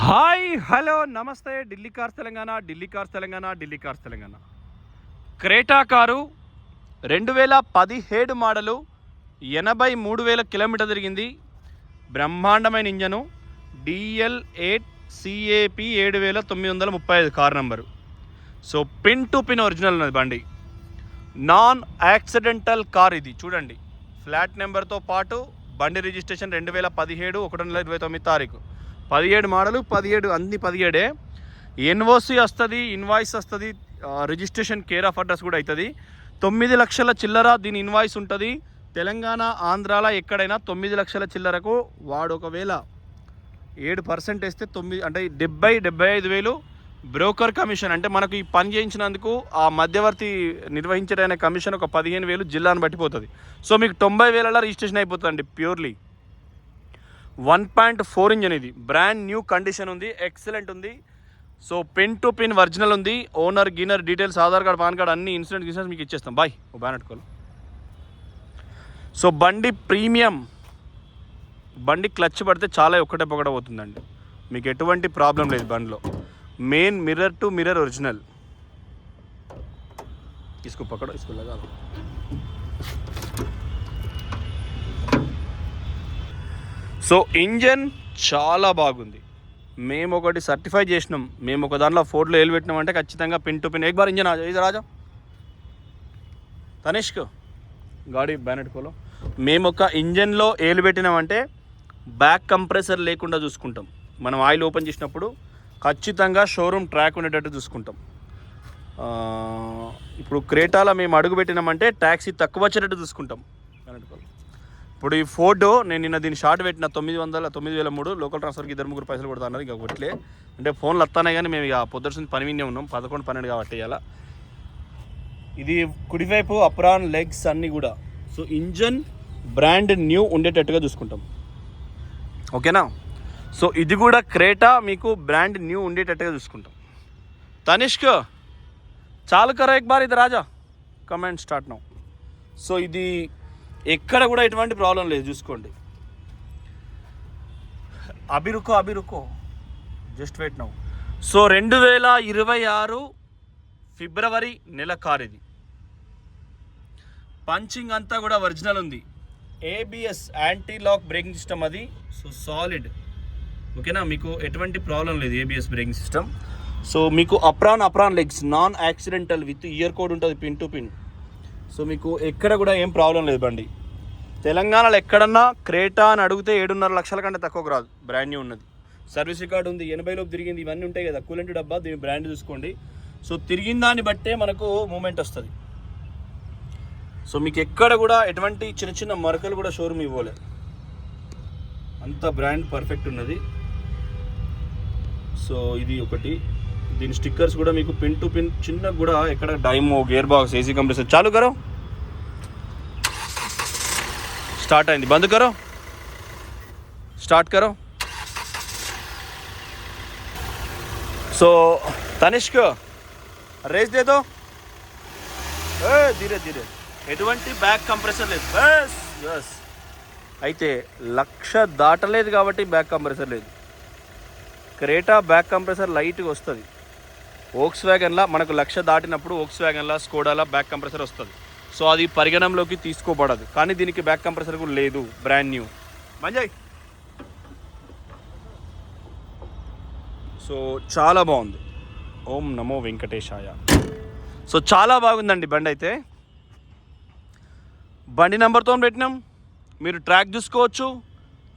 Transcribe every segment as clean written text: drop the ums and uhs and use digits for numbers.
Hi hello నమస్తే. Delhi cars Telangana, Delhi cars Telangana, Delhi cars Telangana. Creta car 2017 model, 83,000 kilometre తిరిగింది. బ్రహ్మాండమైన engine, DL8 CAP 7,935 car number. So pin to pin original ఉన్నది బండి. Non accidental car ఇది. చూడండి, flat నెంబర్తో పాటు బండి రిజిస్ట్రేషన్ 2017 1/29 తారీఖు. 17 మోడలు, 17 అన్ని 17. ఎన్ఓసి వస్తుంది, ఇన్వాయిస్ వస్తుంది, రిజిస్ట్రేషన్ కేర్ ఆఫ్ అడ్రస్ కూడా అవుతుంది. 9 లక్షల చిల్లర దీని ఇన్వాయిస్ ఉంటుంది. తెలంగాణ ఆంధ్రాలో ఎక్కడైనా 9 లక్షల చిల్లరకు వాడు ఒకవేళ 7% వేస్తే 9 అంటే 70-75 వేలు బ్రోకర్ కమిషన్. అంటే మనకు ఈ పని చేయించినందుకు ఆ మధ్యవర్తి నిర్వహించడైన కమిషన్ ఒక 15,000 జిల్లాను బట్టిపోతుంది. సో మీకు 90,000 రిజిస్ట్రేషన్ అయిపోతుందండి ప్యూర్లీ. 1.4 ఇంజన్ ఇది, బ్రాండ్ న్యూ కండిషన్ ఉంది, ఎక్సలెంట్ ఉంది. So pin to pin original ఉంది. ఓనర్ గిన్నర్ details, Aadhaar card, PAN card అన్ని ఇన్సూరెన్స్ మీకు ఇచ్చేస్తాం. బాయ్ ఓ బ్యానెట్టుకోవాలి. సో బండి ప్రీమియం బండి, క్లచ్ పడితే చాలా ఒక్కటే పోతుందండి. మీకు ఎటువంటి ప్రాబ్లం లేదు బండిలో. Main mirror to mirror original. इसको पकड़ो, इसको लगा लो. సో ఇంజన్ చాలా బాగుంది. మేము ఒకటి సర్టిఫై చేసినాం. మేము ఒక దాంట్లో ఫోర్డ్లో ఏలు పెట్టినామంటే ఖచ్చితంగా పిన్ టు పిన్. एक बार ఇంజన్ రాజా తనిష్క్ గాడి బ్యానెట్కోలో మేము ఒక ఇంజన్లో ఏలు పెట్టినామంటే బ్యాక్ కంప్రెసర్ లేకుండా చూసుకుంటాం. మనం ఆయిల్ ఓపెన్ చేసినప్పుడు ఖచ్చితంగా షోరూమ్ ట్రాక్ ఉండేటట్టు చూసుకుంటాం. ఇప్పుడు క్రేటాలో మేము అడుగు పెట్టినామంటే ట్యాక్సీ తక్కువ వచ్చేటట్టు చూసుకుంటాం. ఇప్పుడు ఈ ఫోర్డ్ నేను నిన్న దీన్ని షార్ట్ పెట్టిన 9,003 లోకల్ ట్రాన్స్ఫర్కి 2-3 పైసలు కొడతా అన్నారు. ఇక కొట్టలే అంటే ఫోన్లు వస్తానే కానీ మేము ఇక పొద్దున్న పని వినే ఉన్నాం. 11-12 కాబట్టి ఇలా ఇది కుడివైపు అప్రాన్ లెగ్స్ అన్నీ కూడా. సో ఇంజన్ బ్రాండ్ న్యూ ఉండేటట్టుగా చూసుకుంటాం. ఓకేనా. సో ఇది కూడా క్రేటా మీకు బ్రాండ్ న్యూ ఉండేటట్టుగా చూసుకుంటాం. తనిష్క్ చాలు కరా ఎక్ బార్ ఇది Raja comment start now. So ఇది ఎక్కడ కూడా ఎటువంటి ప్రాబ్లం లేదు చూసుకోండి. అభి రుకో జస్ట్ వెయిట్ నౌ. సో 2026 ఫిబ్రవరి నెల కార్ ఇది. పంచింగ్ అంతా కూడా ఒరిజినల్ ఉంది. ABS anti lock braking system అది. So solid. ఓకేనా, మీకు ఎటువంటి ప్రాబ్లం లేదు. ABS braking system. సో మీకు apron legs non accidental with year code ఉంటుంది పిన్ టు పిన్. సో మీకు ఎక్కడ కూడా ఏం ప్రాబ్లం లేదు బండి. తెలంగాణలో ఎక్కడన్నా క్రేటా అని అడిగితే 7.5 లక్షల కంటే తక్కువకు రాదు. బ్రాండ్ న్యూ ఉన్నది, సర్వీస్ రికార్డు ఉంది, 80 లోపు తిరిగింది, ఇవన్నీ ఉంటాయి కదా. కూలెంట్ డబ్బా, దీని బ్రాండ్ చూసుకోండి. సో తిరిగిన దాన్ని బట్టే మనకు మూమెంట్ వస్తుంది. సో మీకు ఎక్కడ కూడా ఎటువంటి చిన్న మరకలు కూడా షోరూమ్ ఇవ్వలేదు. అంత బ్రాండ్ పర్ఫెక్ట్ ఉన్నది. సో ఇది ఒకటి. దీని స్టిక్కర్స్ కూడా మీకు పిన్ టు పిన్ చిన్న కూడా ఎక్కడ డైమో, గేర్ బాక్స్, AC కంప్రెసర్. చాలు కరో, స్టార్ట్ అయింది, బంద్ కరో, స్టార్ట్ కరో. సో తనిష్క్ రేస్ దేదో, ధీరే ధీరే. ఎటువంటి బ్యాక్ కంప్రెసర్ లేదు. బస్ అయితే 1,00,000 దాటలేదు కాబట్టి బ్యాక్ కంప్రెసర్ లేదు. క్రేటా బ్యాక్ కంప్రెసర్ లైట్గా వస్తుంది. వోక్స్ వ్యాగన్లా మనకు 1,00,000 దాటినప్పుడు వోక్స్ వ్యాగన్లా, స్కోడాలా బ్యాక్ కంప్రెసర్ వస్తుంది. సో అది పరిగణంలోకి తీసుకోబడదు. కానీ దీనికి బ్యాక్ కంప్రెసర్ కూడా లేదు, బ్రాండ్ న్యూ. మంజయ్. సో చాలా బాగుంది. ఓం నమో వెంకటేశాయ. సో చాలా బాగుందండి బండి. అయితే బండి నెంబర్తో పెట్టినాం. మీరు ట్రాక్ చూసుకోవచ్చు.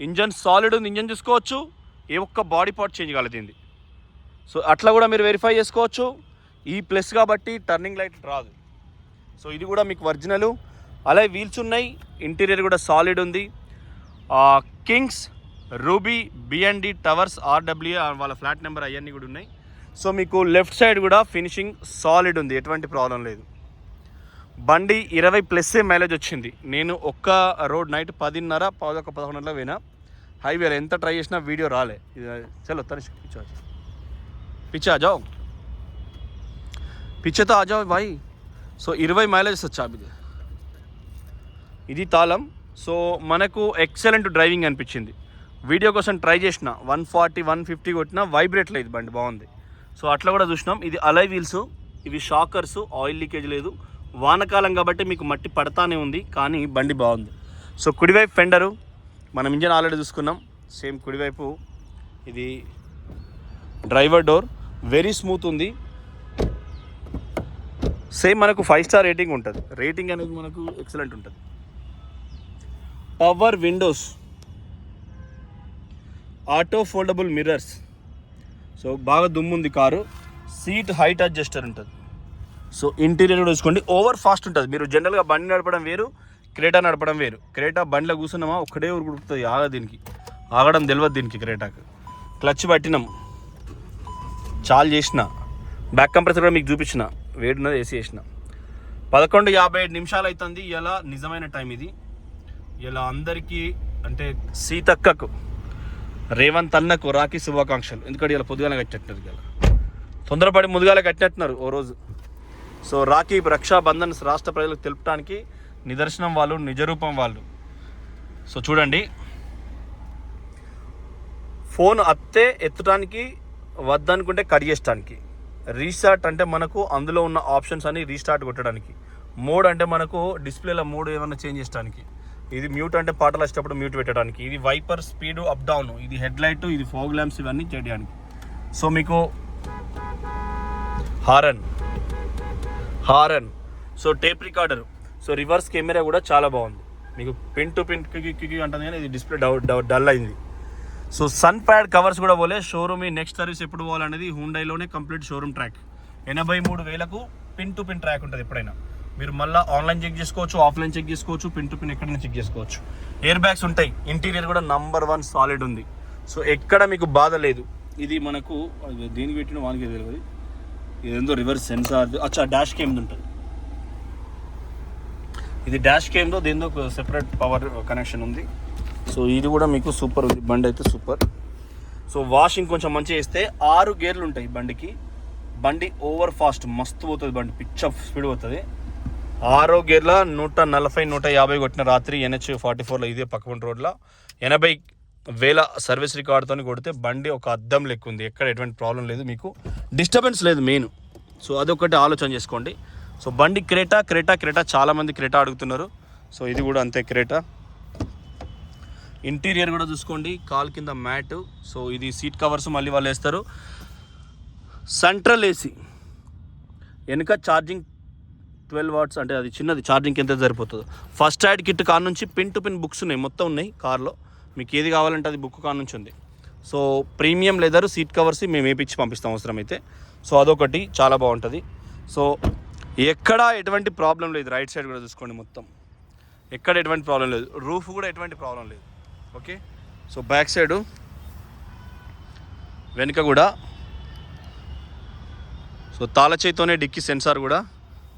ఇంజన్ సాలిడ్ ఉంది, ఇంజన్ చూసుకోవచ్చు. ఏ ఒక్క బాడీ పార్ట్ చేంజ్ కాలేదండి. సో అట్లా కూడా మీరు వెరిఫై చేసుకోవచ్చు. ఈ ప్లస్ కాబట్టి టర్నింగ్ లైట్ రాదు. సో ఇది కూడా మీకు ఒరిజినల్. అలాగే వీల్స్ ఉన్నాయి, ఇంటీరియర్ కూడా సాలిడ్ ఉంది. Kings, ruby, B&D towers, RWA వాళ్ళ ఫ్లాట్ నెంబర్ అవన్నీ కూడా ఉన్నాయి. సో మీకు లెఫ్ట్ సైడ్ కూడా ఫినిషింగ్ సాలిడ్ ఉంది, ఎటువంటి ప్రాబ్లం లేదు. బండి 20+ మైలేజ్ వచ్చింది. నేను ఒక్క రోడ్ నైట్ 10:30, 11 పోయినా. హైవేలో ఎంత ట్రై చేసినా వీడియో రాలే. చలో తనిష్క్ పిచ్చా జాओ, पीछे तो आ जाओ भाई. సో 20 మైలేజ్ వచ్చా ఇది తాళం. సో మనకు ఎక్సలెంట్ డ్రైవింగ్ అనిపించింది. వీడియో కోసం ట్రై చేసిన 140 150 కొట్టినా వైబ్రేట్ లేదు, బండి బాగుంది. సో అట్లా కూడా చూసినాం. ఇది అలై వీల్స్, ఇవి షాకర్స్, ఆయిల్ లీకేజ్ లేదు. వానకాలం కాబట్టి మీకు మట్టి పడతానే ఉంది, కానీ బండి బాగుంది. సో కుడివైపు ఫెండరు, మనం ఇంజన్ ఆల్రెడీ చూసుకున్నాం. సేమ్ కుడివైపు ఇది డ్రైవర్ డోర్, వెరీ స్మూత్ ఉంది. సేమ్ మనకు 5 స్టార్ రేటింగ్ ఉంటుంది. రేటింగ్ అనేది మనకు ఎక్సలెంట్ ఉంటుంది. Power Windows, auto foldable mirrors. So బాగా దుమ్ముంది కారు. సీట్ హైట్ అడ్జస్టర్ ఉంటుంది. సో ఇంటీరియర్ కూడా చూసుకోండి. ఓవర్ ఫాస్ట్ ఉంటుంది. మీరు జనరల్గా బండి నడపడం వేరు, క్రేటా నడపడం వేరు. క్రేటా బండిలో కూర్చున్నామా ఒక్కడే ఉరుకుతుంది, దీనికి ఆగడం తెలియదు దీనికి. క్రేటాకు క్లచ్ పట్టినాం, చాలు చేసిన. బ్యాక్ కంప్రెసర్ కూడా మీకు చూపించిన, వేడిన్నది ఏసీ వేసిన. 11:57 నిమిషాలు అవుతుంది. ఇలా నిజమైన టైం ఇది. ఇలా అందరికీ అంటే సీతక్కకు, రేవంత్ అన్నకు రాఖీ శుభాకాంక్షలు. ఎందుకంటే ఇలా పొద్దుగాల కట్టినట్టున్నారు, ఇలా తొందరపడి ముందుగాల కట్టినట్టున్నారు ఓ రోజు. సో రాఖీ రక్షాబంధన్ రాష్ట్ర ప్రజలకు తెలుపడానికి నిదర్శనం వాళ్ళు, నిజరూపం వాళ్ళు. సో చూడండి, ఫోన్ అత్తే ఎత్తడానికి, వద్దనుకుంటే కట్ చేయడానికి. రీస్టార్ట్ అంటే మనకు అందులో ఉన్న ఆప్షన్స్ అన్ని రీస్టార్ట్ కొట్టడానికి. మోడ్ అంటే మనకు డిస్ప్లేలో మోడ్ ఏమైనా చేంజ్ చేయడానికి. ఇది మ్యూట్ అంటే పాటలు వచ్చేటప్పుడు మ్యూట్ పెట్టడానికి. ఇది వైపర్ స్పీడ్ అప్ డౌన్, ఇది హెడ్ లైట్, ఇది ఫాగ్ ల్యాంప్స్, ఇవన్నీ చేయడానికి. సో మీకు horn, so tape recorder, so reverse camera కూడా చాలా బాగుంది. మీకు పిన్ టు పిన్ కికి అంటుంది, కానీ ఇది డిస్ప్లే డల్ అయింది. సో సన్ ప్యాడ్ కవర్స్ కూడా పోలే. షోరూమ్ నెక్స్ట్ సర్వీస్ ఎప్పుడు పోవాలనేది హుండైలోనే కంప్లీట్ షోరూమ్ ట్రాక్. 83,000కు పిన్ టు పిన్ ట్రాక్ ఉంటుంది. ఎప్పుడైనా మీరు మళ్ళీ ఆన్లైన్ చెక్ చేసుకోవచ్చు, ఆఫ్లైన్ చెక్ చేసుకోవచ్చు, పిన్ టు పిన్ ఎక్కడైనా చెక్ చేసుకోవచ్చు. ఎయిర్ బ్యాగ్స్ ఉంటాయి. ఇంటీరియర్ కూడా నంబర్ 1 సాలిడ్ ఉంది. సో ఎక్కడ మీకు బాధ లేదు. ఇది మనకు దేనికి పెట్టిన వానికి తెలియదు. ఇదేందో రివర్స్ సెన్సార్, డాష్ కేమ్ ఉంటుంది. ఇది డాష్ కేమ్లో దేందో సెపరేట్ పవర్ కనెక్షన్ ఉంది. సో ఇది కూడా మీకు సూపర్ ఉంది. బండి అయితే సూపర్. సో వాషింగ్ కొంచెం మంచిగా వేస్తే 6 గేర్లు ఉంటాయి బండికి. బండి ఓవర్ ఫాస్ట్ మస్తు పోతుంది, బండి పిచ్ ఆఫ్ స్పీడ్ పోతుంది. 6 గేర్ల 140 150 కొట్టిన రాత్రి NH44లో, ఇదే పక్కపంటి రోడ్లో 80,000 సర్వీస్ రికార్డుతో కొడితే బండి ఒక అద్దం లెక్క ఉంది. ఎక్కడ ఎటువంటి ప్రాబ్లం లేదు, మీకు డిస్టర్బెన్స్ లేదు మెయిన్. సో అదొకటి ఆలోచన చేసుకోండి. సో బండి క్రేటా చాలామంది క్రేటా అడుగుతున్నారు. సో ఇది కూడా అంతే క్రేటా. ఇంటీరియర్ కూడా చూసుకోండి, కాల్ కింద మ్యాట్. సో ఇది సీట్ కవర్స్ మళ్ళీ వాళ్ళు వేస్తారు. సెంట్రల్ ఏసీ, వెనుక ఛార్జింగ్ 12 వాట్స్, అంటే అది చిన్నది, ఛార్జింగ్కి ఎంత సరిపోతుందో. ఫస్ట్ ఎయిడ్ కిట్ కార్ నుంచి పిన్ టు పిన్ బుక్స్ ఉన్నాయి, మొత్తం ఉన్నాయి కార్లో. మీకు ఏది కావాలంటే అది బుక్ కార్ నుంచి ఉంది. So premium leather seat covers మేము వేపించి పంపిస్తాం అవసరమైతే. సో అదొకటి చాలా బాగుంటుంది. సో ఎక్కడ ఎటువంటి ప్రాబ్లం లేదు. రైట్ సైడ్ కూడా చూసుకోండి, మొత్తం ఎక్కడ ఎటువంటి ప్రాబ్లం లేదు. రూఫ్ కూడా ఎటువంటి ప్రాబ్లం లేదు. ఓకే. సో బ్యాక్ సైడు వెనుక కూడా సో తాళచేయితోనే డిక్కీ సెన్సార్ కూడా,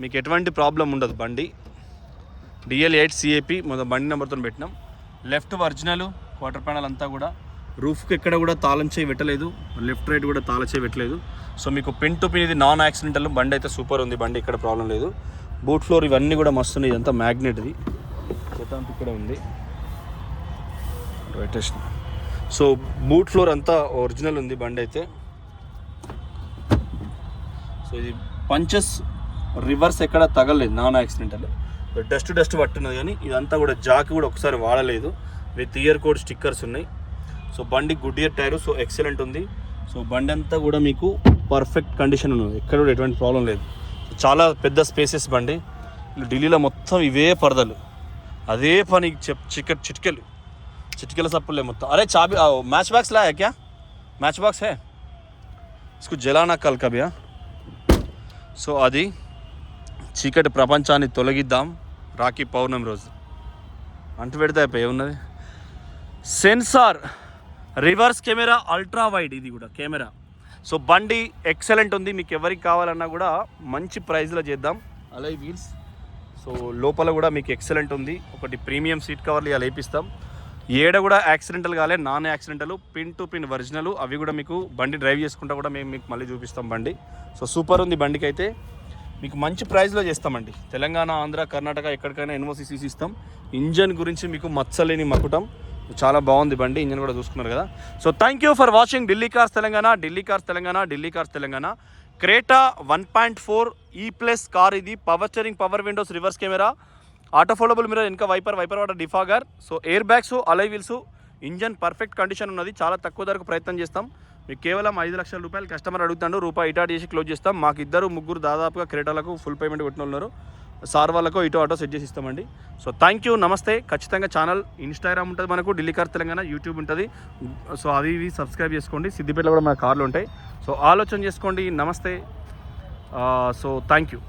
మీకు ఎటువంటి ప్రాబ్లం ఉండదు. బండి DL8 CAP మొదటి బండి నెంబర్తో పెట్టినాం. లెఫ్ట్ ఒరిజినల్ క్వార్టర్ ప్యానల్ అంతా కూడా. రూఫ్కి ఎక్కడ కూడా తాళం చేయి పెట్టలేదు, లెఫ్ట్ రైట్ కూడా తాళం చేయి పెట్టలేదు. సో మీకు పిన్ టు పిన్ ఇది నాన్ యాక్సిడెంటల్. బండి అయితే సూపర్ ఉంది. బండి ఇక్కడ ప్రాబ్లం లేదు. బూట్ ఫ్లోర్ ఇవన్నీ కూడా మస్తు ఉన్నాయి. ఇదంతా మ్యాగ్నెట్ది, ఇక్కడ ఉంది రొటేషన్. సో బూట్ ఫ్లోర్ అంతా ఒరిజినల్ ఉంది బండి అయితే. సో ఇది పంచెస్ రివర్స్ ఎక్కడ తగలేదు, నాన్ యాక్సిడెంటల్. డస్ట్ పట్టున్నది, కానీ ఇదంతా కూడా జాక్ కూడా ఒకసారి వాడలేదు. విత్ ఇయర్ కోడ్ స్టిక్కర్స్ ఉన్నాయి. సో బండి good year tyre, so excellent ఉంది. సో బండి అంతా కూడా మీకు పర్ఫెక్ట్ కండిషన్ ఉన్నది, ఎక్కడ కూడా ఎటువంటి ప్రాబ్లం లేదు. చాలా పెద్ద స్పేసెస్ బండి. ఢిల్లీలో మొత్తం ఇవే పరదలు, అదే పని चिटकेला सप्पुले మొత్తం. अरे चाबी मैच बॉक्स लाया क्या? मैच बॉक्स है, इसको जलाना कल का भैया. సో అది చీకటి ప్రపంచాన్ని తొలగిద్దాం రాఖీ పౌర్ణమి రోజు. అంటు పెడితే అయిపోయి ఉన్నది. Sensor, reverse camera, ultra wide, ఇది కూడా కెమెరా. సో బండి ఎక్సలెంట్ ఉంది. మీకు ఎవరికి కావాలన్నా కూడా మంచి ప్రైస్లో చేద్దాం. అలై వీల్స్, సో లోపల కూడా మీకు ఎక్సలెంట్ ఉంది. ఒకటి ప్రీమియం సీట్ కవర్లు ఇలా వేపిస్తాం. ఏడ కూడా యాక్సిడెంటల్ కాలే, non accidental, pin to pin original. అవి కూడా మీకు బండి డ్రైవ్ చేసుకుంటా కూడా మేము మీకు మళ్ళీ చూపిస్తాం బండి. సో సూపర్ ఉంది. బండికి అయితే మీకు మంచి ప్రైస్లో చేస్తామండి. తెలంగాణ, ఆంధ్ర, కర్ణాటక ఎక్కడికైనా NOC ఇస్తాం. ఇంజన్ గురించి మీకు మచ్చలేని మకుటం. చాలా బాగుంది బండి, ఇంజన్ కూడా చూసుకున్నారు కదా. So thank you for watching Delhi cars Telangana. Delhi cars Telangana, Delhi cars Telangana. Creta 1.4 E+ car ఇది. Power steering, power windows, reverse camera, auto foldable mirror, ఇంకా wiper water defogger, so air bags, alloy wheels, engine perfect condition ఉన్నది. చాలా తక్కువ ధరకు ప్రయత్నం చేస్తాం. మీకు కేవలం 5 లక్షల రూపాయలు కస్టమర్ అడుగుతాడు, రూపాయి ఇటాట్ చేసి క్లోజ్ చేస్తాం. మాకు 2-3 దాదాపుగా క్రేటాలకు ఫుల్ పేమెంట్ కొట్టిన ఉన్నారు. సార్ వాళ్ళకు ఇటో ఆటో సెట్ చేసి ఇస్తామండి. సో థ్యాంక్ యూ, నమస్తే. ఖచ్చితంగా ఛానల్ ఇన్స్టాగ్రామ్ ఉంటుంది మనకు, ఢిల్లీ కార్ తెలంగాణ, యూట్యూబ్ ఉంటుంది. సో అవి ఇవి సబ్స్క్రైబ్ చేసుకోండి. సిద్దిపేటలో కూడా మన కార్లు ఉంటాయి. సో ఆలోచన చేసుకోండి. నమస్తే. So thank you.